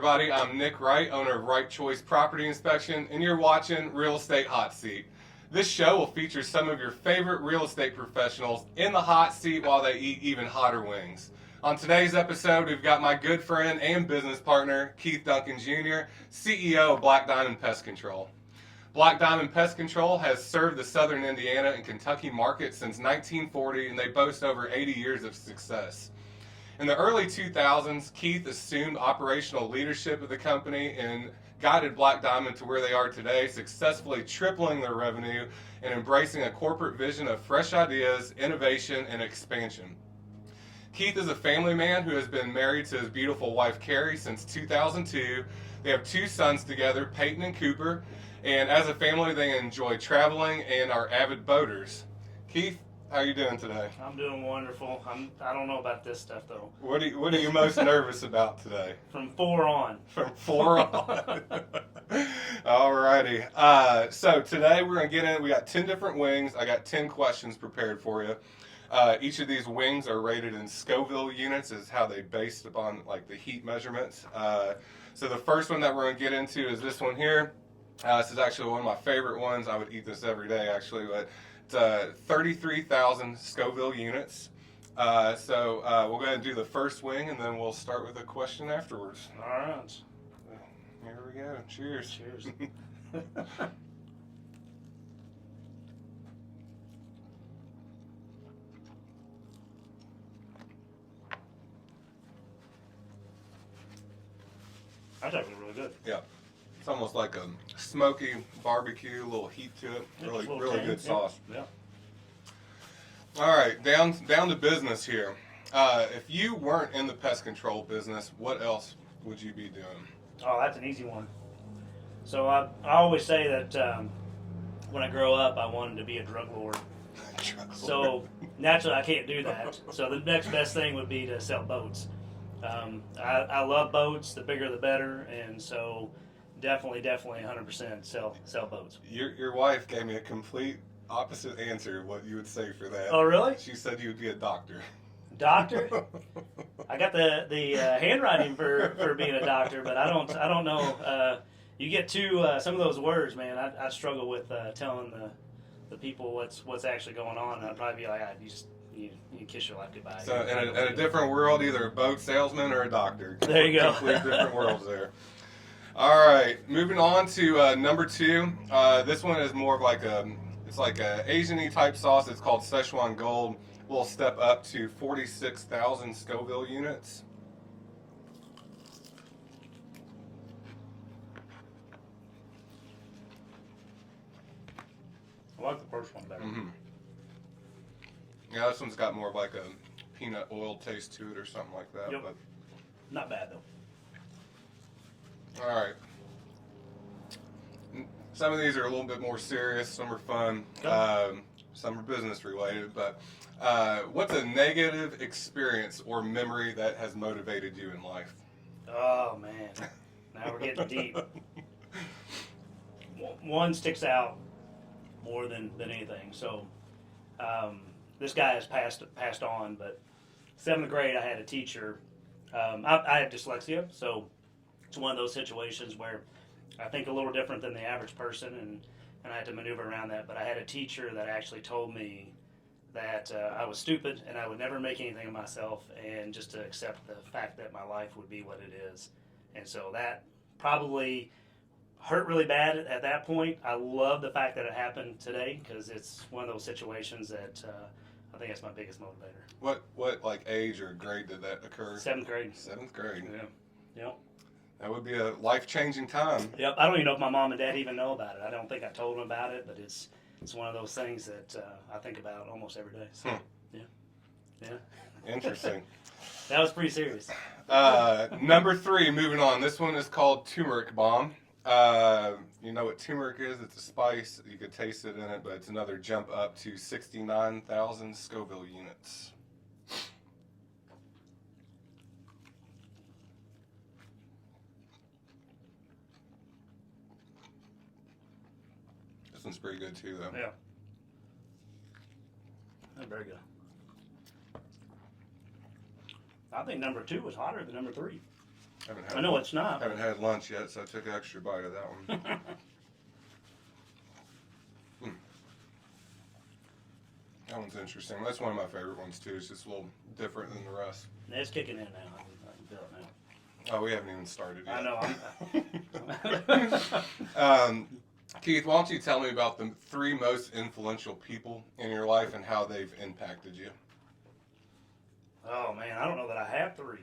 everybody. I'm Nick Wright, owner of Right Choice Property Inspection, and you're watching Real Estate Hot Seat. This show will feature some of your favorite real estate professionals in the hot seat while they eat even hotter wings. On today's episode, we've got my good friend and business partner, Keith Duncan Jr., CEO of Black Diamond Pest Control. Black Diamond Pest Control has served the southern Indiana and Kentucky market since 1940, and they boast over 80 years of success. In the early 2000s, Keith assumed operational leadership of the company and guided Black Diamond to where they are today, successfully tripling their revenue and embracing a corporate vision of fresh ideas, innovation, and expansion. Keith is a family man who has been married to his beautiful wife, Carrie, since 2002. They have two sons together, Peyton and Cooper, and as a family, they enjoy traveling and are avid boaters. Keith, how are you doing today? I'm doing wonderful. I don't know about this stuff though. What are you most nervous about today? From 4 on. From 4 on. Alrighty. So today we're gonna get in. We got 10 different wings. I got 10 questions prepared for you. Each of these wings are rated in Scoville units, is how they based upon like the heat measurements. So the first one that we're gonna get into is this one here. This is actually one of my favorite ones. I would eat this every day actually, but it's 33,000 Scoville units. So we'll go ahead and do the first wing, and then we'll start with a question afterwards. All right. Here we go. Cheers. Cheers. That's actually really good. Yeah. It's almost like a smoky barbecue, a little heat to it. Really good sauce. Yeah. All right, down to business here. If you weren't in the pest control business, what else would you be doing? Oh, that's an easy one. So I always say that when I grow up, I wanted to be a drug lord. So naturally, I can't do that. So the next best thing would be to sell boats. I love boats. The bigger, the better, and so definitely 100% sell boats. Your wife gave me a complete opposite answer what you would say for that. Oh, really? She said you would be a doctor. Doctor? I got the handwriting for being a doctor, but I don't know. You get to some of those words, man. I struggle with telling the people what's actually going on. And I'd probably be like, you kiss your life goodbye. So in a different world, either a boat salesman or a doctor. There you go. Complete different worlds there. All right, moving on to number 2. This one is more of like it's like a Asian-y type sauce. It's called Szechuan Gold. We'll step up to 46,000 Scoville units. I like the first one better. Mm-hmm. Yeah, this one's got more of like a peanut oil taste to it or something like that. Yep. But Not bad though. all right. Some of these are a little bit more serious. Some are fun. Some are business related. But what's a negative experience or memory that has motivated you in life? Oh man, now we're getting deep. One sticks out more than anything. So this guy has passed on, but 7th grade I had a teacher. I have dyslexia, so it's one of those situations where I think a little different than the average person, and I had to maneuver around that. But I had a teacher that actually told me that I was stupid and I would never make anything of myself, and just to accept the fact that my life would be what it is. And so that probably hurt really bad at that point. I love the fact that it happened today, because it's one of those situations that I think that's my biggest motivator. What like age or grade did that occur? 7th grade. 7th grade. Yeah. Yep. That would be a life-changing time. Yep. I don't even know if my mom and dad even know about it. I don't think I told them about it, but it's one of those things that I think about almost every day. So, yeah. Interesting. That was pretty serious. Number 3, moving on. This one is called turmeric bomb. You know what turmeric is? It's a spice. You could taste it in it, but it's another jump up to 69,000 Scoville units. This one's pretty good too, though. Yeah. That's very good. I think number 2 was hotter than number 3. I know it's not. Haven't had lunch yet, so I took an extra bite of that one. That one's interesting. That's one of my favorite ones too. It's just a little different than the rest. It's kicking in now. I can feel it now. Oh, we haven't even started yet. I know. Keith, why don't you tell me about the 3 most influential people in your life and how they've impacted you? Oh man, I don't know that I have 3.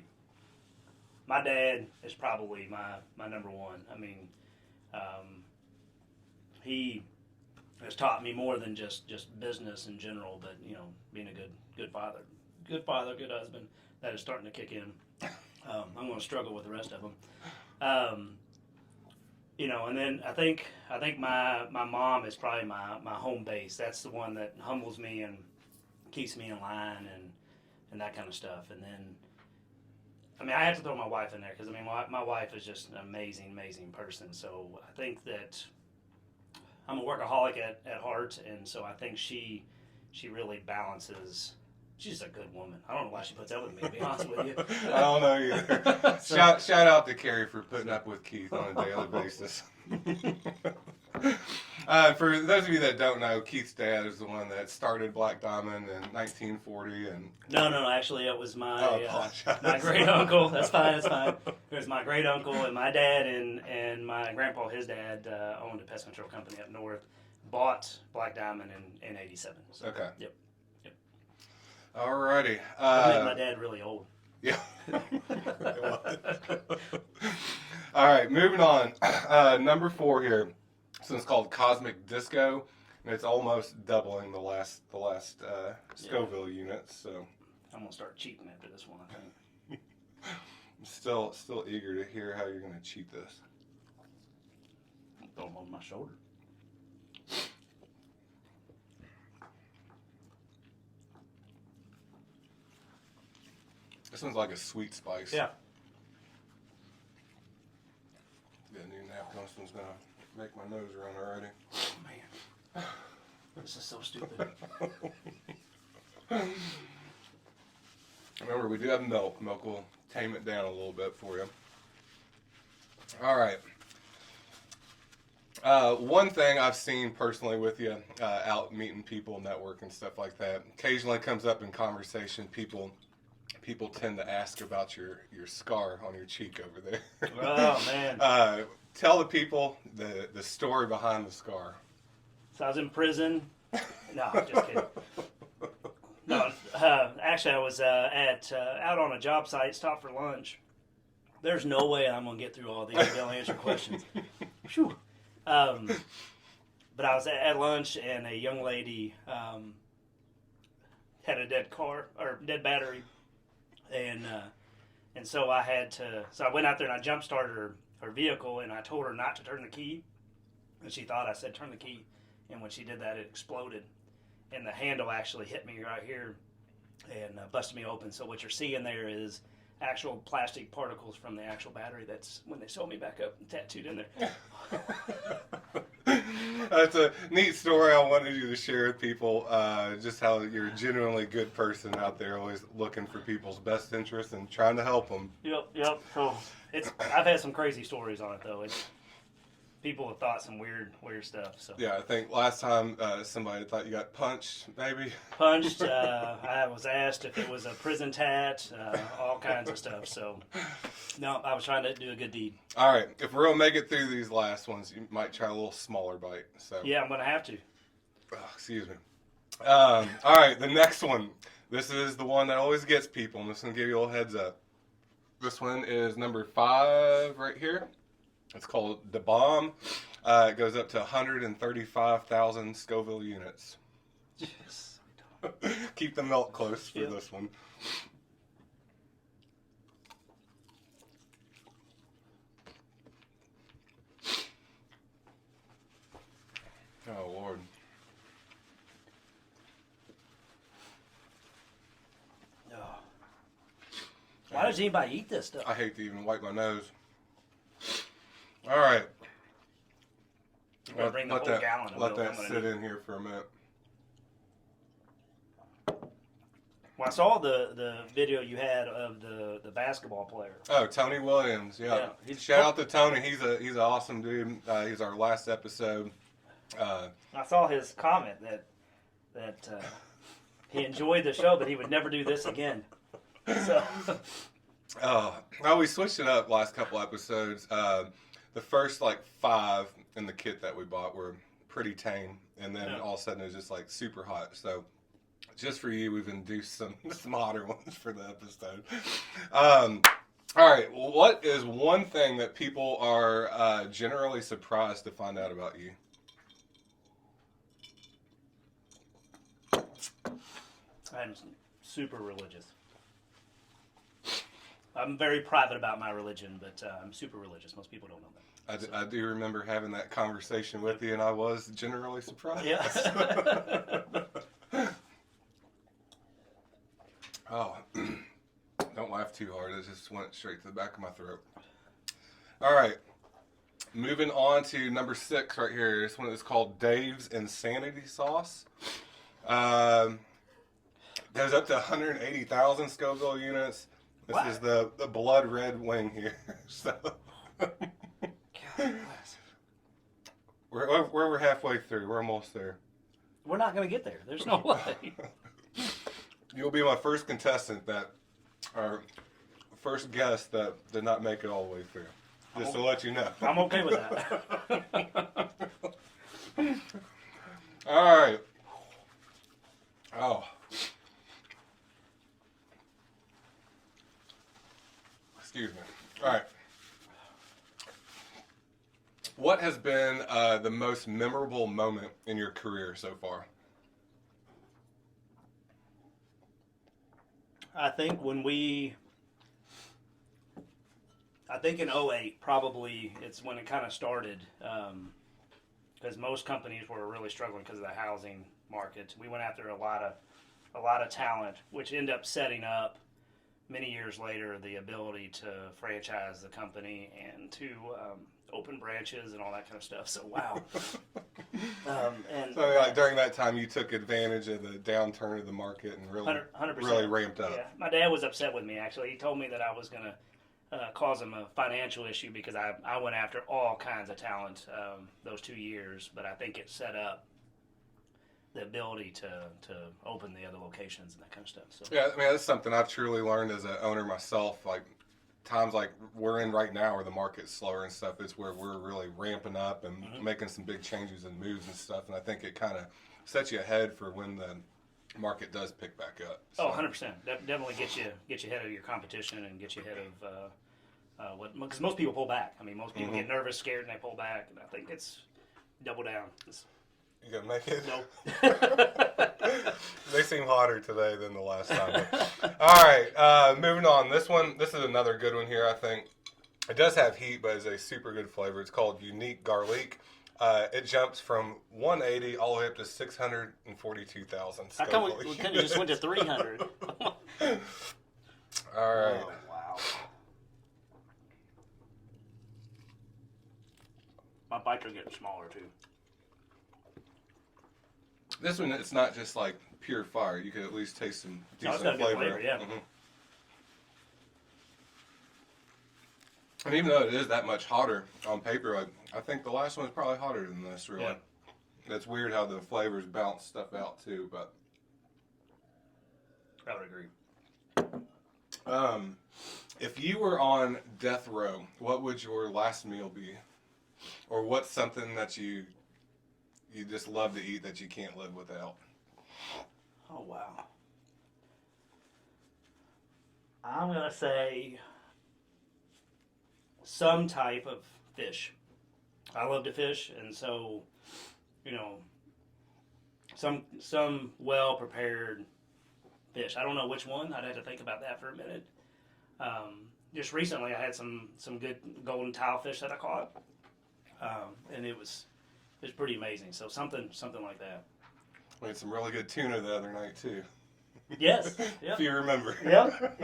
My dad is probably my number 1. I mean, he has taught me more than just business in general, but being a good father, good husband. That is starting to kick in. I'm going to struggle with the rest of them. And then I think my mom is probably my home base. That's the one that humbles me and keeps me in line and that kind of stuff. And then, I have to throw my wife in there because my wife is just an amazing person. So I think that I'm a workaholic at heart, and so I think she really balances. She's a good woman. I don't know why she puts up with me, to be honest with you. I don't know either. Shout out to Carrie for putting up with Keith on a daily basis. For those of you that don't know, Keith's dad is the one that started Black Diamond in 1940. No, actually it was my my great uncle. That's fine. It was my great uncle and my dad and my grandpa, his dad, owned a pest control company up north. Bought Black Diamond in '87. So, okay. Yep. Alrighty. I made my dad really old. Yeah. All right, moving on. Number 4 here. This one's called Cosmic Disco, and it's almost doubling the last Scoville units. So I'm gonna start cheating after this one, I think. I'm still eager to hear how you're gonna cheat this. Throw them over my shoulder. This one's like a sweet spice. Yeah. Get a new napkin. This one's gonna make my nose run already. Oh man, this is so stupid. Remember, we do have milk. Milk will tame it down a little bit for you. All right. One thing I've seen personally with you out meeting people, networking, stuff like that, occasionally comes up in conversation. People tend to ask about your scar on your cheek over there. Oh man. Tell the people the story behind the scar. So I was in prison. No, just kidding. No, actually I was out on a job site, stopped for lunch. There's no way I'm gonna get through all these and be able to answer questions. Whew. But I was at lunch and a young lady had a dead battery. And so I had to. So I went out there and I jump started her vehicle, and I told her not to turn the key, and she thought I said turn the key, and when she did that, it exploded, and the handle actually hit me right here, and busted me open. So what you're seeing there is actual plastic particles from the actual battery. That's when they sewed me back up and tattooed in there. That's a neat story I wanted you to share with people, just how you're a genuinely good person out there, always looking for people's best interests and trying to help them. Yep. So I've had some crazy stories on it, though. People have thought some weird stuff. So yeah, I think last time somebody thought you got punched, maybe. Punched. I was asked if it was a prison tat, all kinds of stuff. So no, I was trying to do a good deed. All right, if we're gonna make it through these last ones, you might try a little smaller bite. So yeah, I'm gonna have to. Oh, excuse me. All right, the next one. This is the one that always gets people. I'm just gonna give you a little heads up. This one is number 5 right here. It's called the Bomb. It goes up to 135,000 Scoville units. Yes. Keep the milk close for this one. Oh, Lord. Oh. Why does anybody eat this stuff? I hate to even wipe my nose. All right. I'm going to bring the whole gallon of Let milk. that sit in here for a minute. Well, I saw the video you had of the basketball player. Oh, Tony Williams. Yeah. Shout out to Tony. He's an awesome dude. He's our last episode. I saw his comment that he enjoyed the show, but he would never do this again. So. Well, we switched it up last couple episodes. The first 5 in the kit that we bought were pretty tame, and then all of a sudden it was just super hot. So just for you, we've induced some hotter ones for the episode. All right, what is one thing that people are generally surprised to find out about you? I'm super religious. I'm very private about my religion, but I'm super religious. Most people don't know that. I do remember having that conversation with you, and I was generally surprised. Yeah. Oh, don't laugh too hard. It just went straight to the back of my throat. All right. Moving on to number 6 right here. This one is called Dave's Insanity Sauce. Goes up to 180,000 Scoville units. This is the blood red wing here. So we're halfway through. We're almost there. We're not going to get there. There's no way. You'll be my first contestant or first guest that did not make it all the way through. Just to let you know. I'm okay with that. All right. Oh. Excuse me. All right. What has been the most memorable moment in your career so far? I think in 2008, probably it's when it kind of started, because most companies were really struggling because of the housing market. We went after a lot of talent, which ended up setting up many years later the ability to franchise the company and to open branches and all that kind of stuff. So wow. So during that time, you took advantage of the downturn of the market and really, 100%. really ramped up. Yeah, my dad was upset with me actually. He told me that I was going to cause him a financial issue because I went after all kinds of talent those 2 years, but I think it set up the ability to open the other locations and that kind of stuff. So. Yeah, I mean, that's something I've truly learned as an owner myself. Times like we're in right now where the market's slower and stuff is where we're really ramping up and making some big changes and moves and stuff. And I think it kind of sets you ahead for when the market does pick back up. So. Oh, 100%. Definitely get you ahead of your competition and get you ahead of because most people pull back. I mean, most people get nervous, scared, and they pull back. And I think it's double down. You gonna make it? Nope. They seem hotter today than the last time. All right, moving on. This is another good one here, I think. It does have heat, but it's a super good flavor. It's called Unique Garlic. It jumps from 180 all the way up to 642,000. How come we couldn't just went to 300? All right. Oh, wow. My bites are getting smaller, too. This one, it's not just pure fire. You can at least taste some decent flavor. Yeah. Mm-hmm. And even though it is that much hotter on paper, I think the last one is probably hotter than this, really. Yeah. It's weird how the flavors bounce stuff out, too, but... I would agree. If you were on death row, what would your last meal be? Or what's something that you just love to eat that you can't live without? Oh, wow. I'm going to say some type of fish. I love to fish, and so, some well-prepared fish. I don't know which one. I'd have to think about that for a minute. Just recently, I had some good golden tilefish that I caught, and it was pretty amazing. So something like that. We had some really good tuna the other night too. Yes. Yep. If you remember. Yep.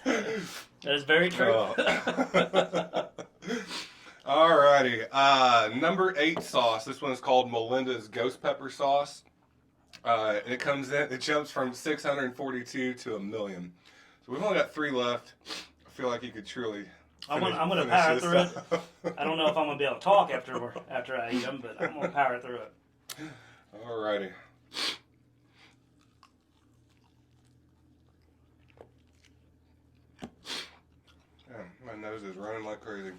That is very true. Alrighty. Number 8 sauce. This one is called Melinda's Ghost Pepper Sauce. It comes in. It jumps from 642 to 1,000,000. So we've only got 3 left. I feel like you could truly. I'm gonna power through it. I don't know if I'm gonna be able to talk after I eat them, but I'm gonna power through it. Alrighty. Yeah, my nose is running like crazy.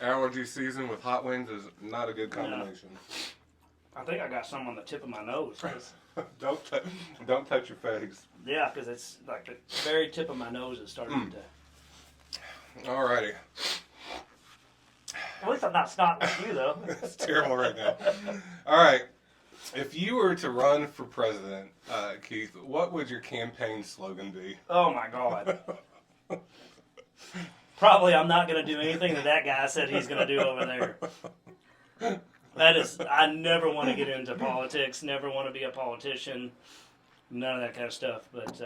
Allergy season with hot wings is not a good combination. I think I got some on the tip of my nose. don't touch your face. Yeah, because it's like the very tip of my nose is starting to. Alrighty. At least I'm not snot like you, though. It's terrible right now. Alright. If you were to run for president, Keith, what would your campaign slogan be? Oh, my God. Probably I'm not going to do anything that guy said he's going to do over there. I never want to get into politics, never want to be a politician, none of that kind of stuff. But,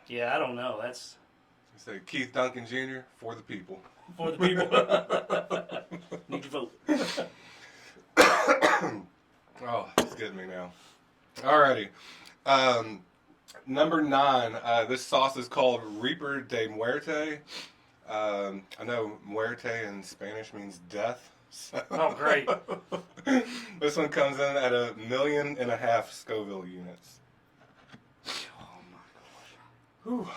yeah, I don't know. That's... Say Keith Duncan Jr. for the people. For the people. Need your vote. Oh, it's getting me now. Alrighty. Number 9. This sauce is called Reaper de Muerte. I know muerte in Spanish means death. So. Oh, great. This one comes in at 1.5 million Scoville units. Oh, my gosh. Whew.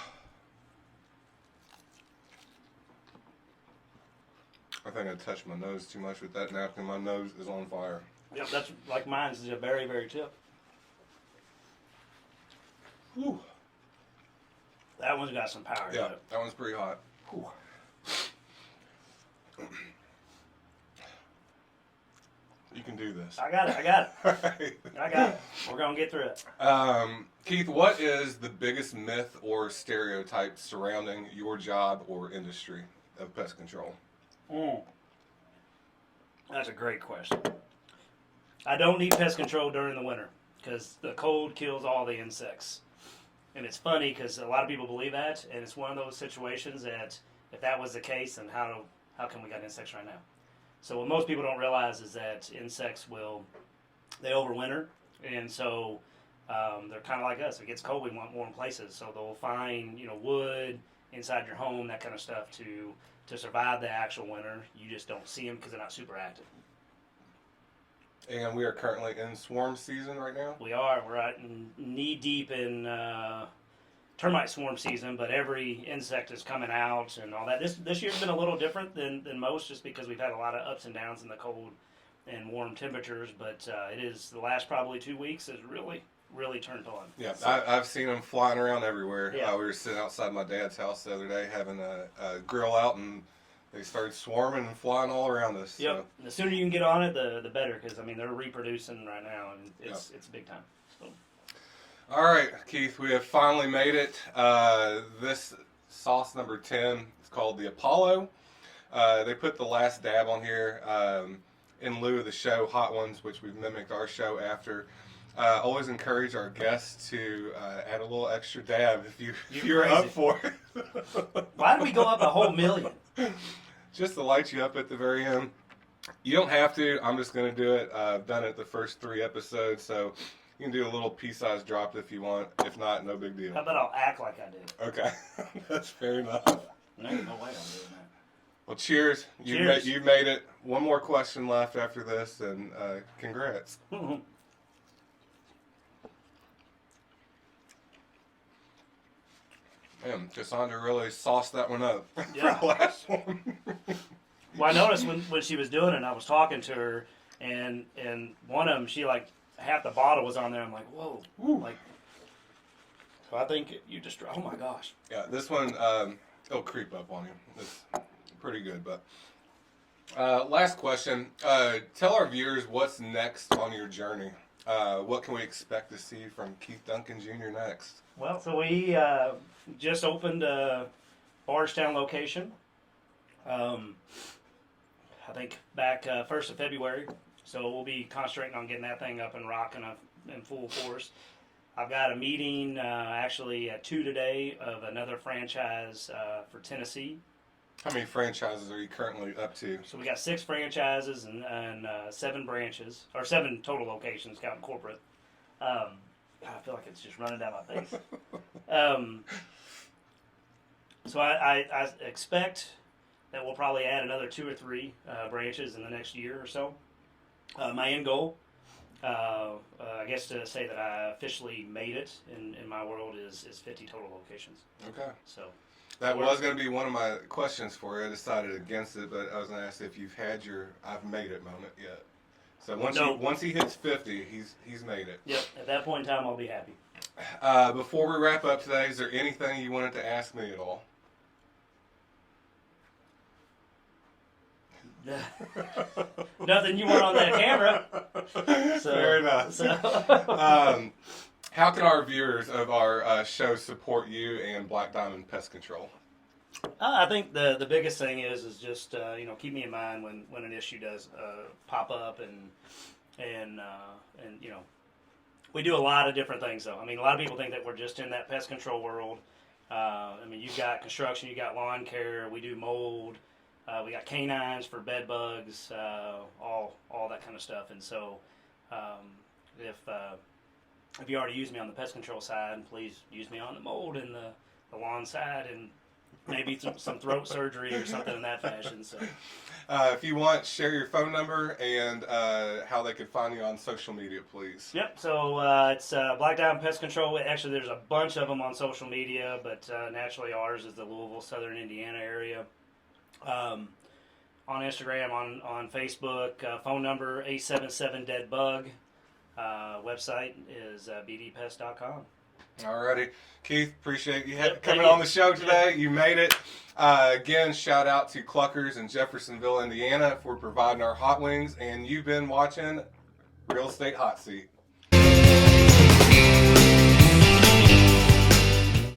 I think I touched my nose too much with that napkin. My nose is on fire. Yep, that's like mine's is a very, very tip. Whew. That one's got some power. Yeah, that one's pretty hot. Whew. You can do this. I got it. Right. I got it. We're going to get through it. Keith, what is the biggest myth or stereotype surrounding your job or industry of pest control? That's a great question. I don't need pest control during the winter because the cold kills all the insects. And it's funny because a lot of people believe that, and it's one of those situations that if that was the case, then how come we got insects right now? So what most people don't realize is that insects they overwinter, and so they're kind of like us. If it gets cold, we want warm places, so they'll find wood inside your home, that kind of stuff to survive the actual winter. You just don't see them because they're not super active. And we are currently in swarm season right now? We are. We're out knee deep in termite swarm season, but every insect is coming out and all that. This year's been a little different than most just because we've had a lot of ups and downs in the cold and warm temperatures, but it is the last probably 2 weeks is really turned on. Yeah, so, I've seen them flying around everywhere. Yeah. We were sitting outside my dad's house the other day having a grill out, and they started swarming and flying all around us. Yep. So. The sooner you can get on it, the better, because they're reproducing right now, and it's big time. So. All right, Keith, we have finally made it. This sauce number 10 is called the Apollo. They put the last dab on here in lieu of the show Hot Ones, which we've mimicked our show after. Always encourage our guests to add a little extra dab if you're up for it. Why did we go up a whole million? Just to light you up at the very end. You don't have to. I'm just going to do it. I've done it the first 3 episodes, so you can do a little pea-sized drop if you want. If not, no big deal. How about I'll act like I did? Okay. That's fair enough. No way I'm doing that. Well, cheers. Cheers. You've made it. One more question left after this, and congrats. Man, Cassandra really sauced that one up for the last one. Well, I noticed when she was doing it, and I was talking to her, and one of them, she like half the bottle was on there. I'm like, whoa, like. So I think you just. Oh my gosh. Yeah, this one it'll creep up on you. It's pretty good, but. Last question. Tell our viewers what's next on your journey. What can we expect to see from Keith Duncan Jr. next? Well, so we just opened a Bardstown location. I think back 1st of February. So we'll be concentrating on getting that thing up and rocking up in full force. I've got a meeting actually at 2 today of another franchise for Tennessee. How many franchises are you currently up to? So we got 6 franchises and 7 branches, or 7 total locations, counting corporate. God, I feel like it's just running down my face. So I expect that we'll probably add another 2 or 3 branches in the next year or so. My end goal, I guess to say that I officially made it in my world is 50 total locations. Okay. So that was going to be one of my questions for you. I decided against it, but I was going to ask if you've had your "I've made it" moment yet. So once he hits 50, he's made it. Yep. At that point in time, I'll be happy. Before we wrap up today, is there anything you wanted to ask me at all? Nothing you want on that camera. So, fair enough. So. How can our viewers of our show support you and Black Diamond Pest Control? I think the biggest thing is just keep me in mind when an issue does pop up and we do a lot of different things though. I mean, a lot of people think that we're just in that pest control world. I mean, you've got construction, you got lawn care, we do mold, we got canines for bed bugs, all that kind of stuff. And so if you already use me on the pest control side, please use me on the mold and the lawn side and maybe some throat surgery or something in that fashion. So, if you want, share your phone number and how they could find you on social media, please. Yep. So it's Black Diamond Pest Control. Actually, there's a bunch of them on social media, but naturally ours is the Louisville, Southern Indiana area. On Instagram, on Facebook, phone number 877-DEAD-BUG. Website is bdpest.com. Alrighty. Keith, appreciate you Yep, coming thank on the show today. You made it. Again, shout out to Cluckers in Jeffersonville, Indiana for providing our hot wings. And you've been watching Real Estate Hot Seat.